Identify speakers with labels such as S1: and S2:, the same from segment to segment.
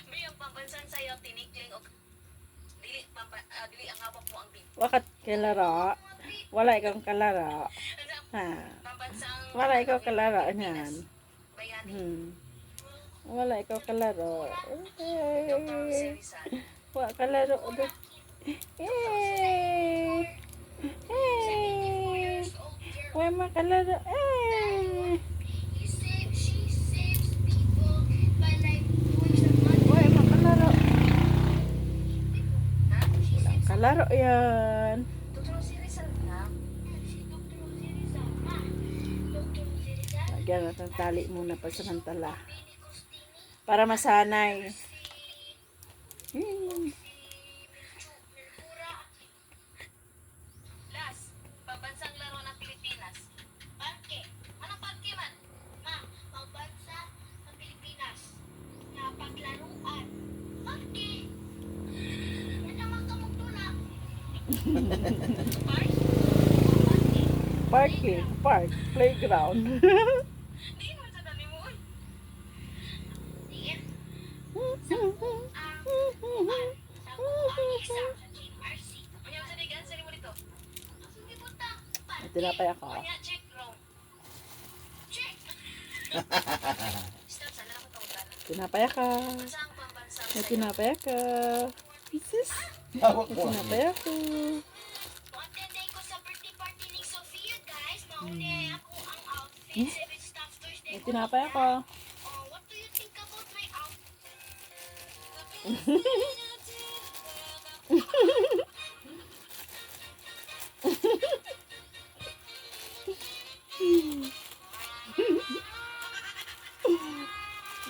S1: Biyang pambansan sa'yo, tinikling o dili ang hawak mo ang big.
S2: Wakat kalaro. Wala ikaw kalaro. Ha.
S1: Pambansang
S2: Wala ikaw kalaro. Yan.
S1: bayani.
S2: Wala ikaw kalaro.
S1: Dr. Jose Rizal.
S2: Wala kalaro. Wala makalaro. Wala makalaro. Kalaro yan.
S1: Dr. Jose Rizal na.
S2: Lagyan natin tali muna pa samantala. Para masanay.
S1: Last, pambansang laro ng Pilipinas. Parke. Anong parke man? Ma, pambansa ng Pilipinas. Napaglaruan. Parke. Yan naman kamugtula. Park? Parke.
S2: Park. Playground.
S1: Di mo sa dali mo. Diyan.
S2: Tinapay ako. Tinapay ako. May tinapay ako. Sis.
S3: Hawak
S2: May
S3: mo.
S2: tinapay ako. May tinapay ako.
S1: What do you think about my outfit?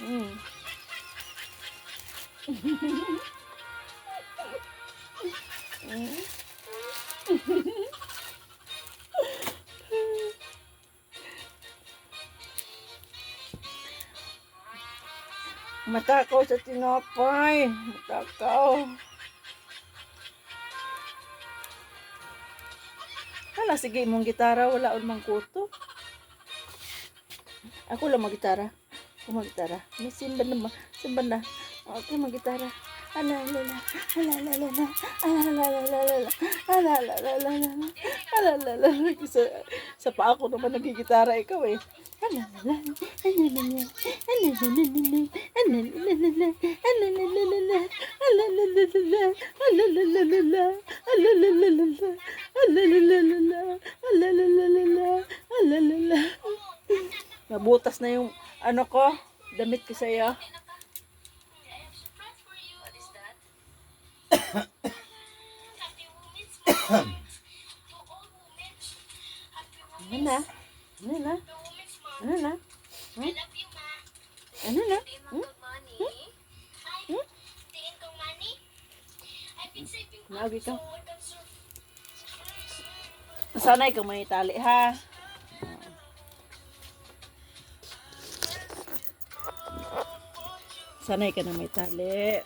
S2: Mm. Matakaw sa tinapay. Matakaw. Hala, sige mong gitara. Wala ulmang kuto. Ako lang mag-gitara. Ako mag-gitara. May simban na. Simban na. Okay, mag-gitara. Ala, ala, ala. Ala, ala, ala. Ala, ala, ala, ala. Ala, ala, ala, ala. Ala, ala, ala. Sa pa ako naman nagigitara ikaw eh. Ala, ala, ala. Ala, ala, ala. Ala, ala, ala. Ala, ala, ala. Ala, ala, ala. Ala, ala, ala. Ala, ala, ala. Ala, ala, ala. Ala, ala, ala. Ala, ala, ala. Ala, ala, ala. Nabutas na yung ano ko, damit ko sa'yo.
S1: I have surprise for you. What is that? Happy Women's Month. To all women. Happy
S2: Ano
S1: Women's
S2: na? Ano na?
S1: The Women's Month.
S2: Ano na?
S1: I love you, ma.
S2: Ano na?
S1: Tiin mo kong money. Ay, tiin kong money. I've been saving up
S2: Lagi ka.
S1: so I can surf.
S2: Sanay ka may tali ha. Sanay ka na may tali.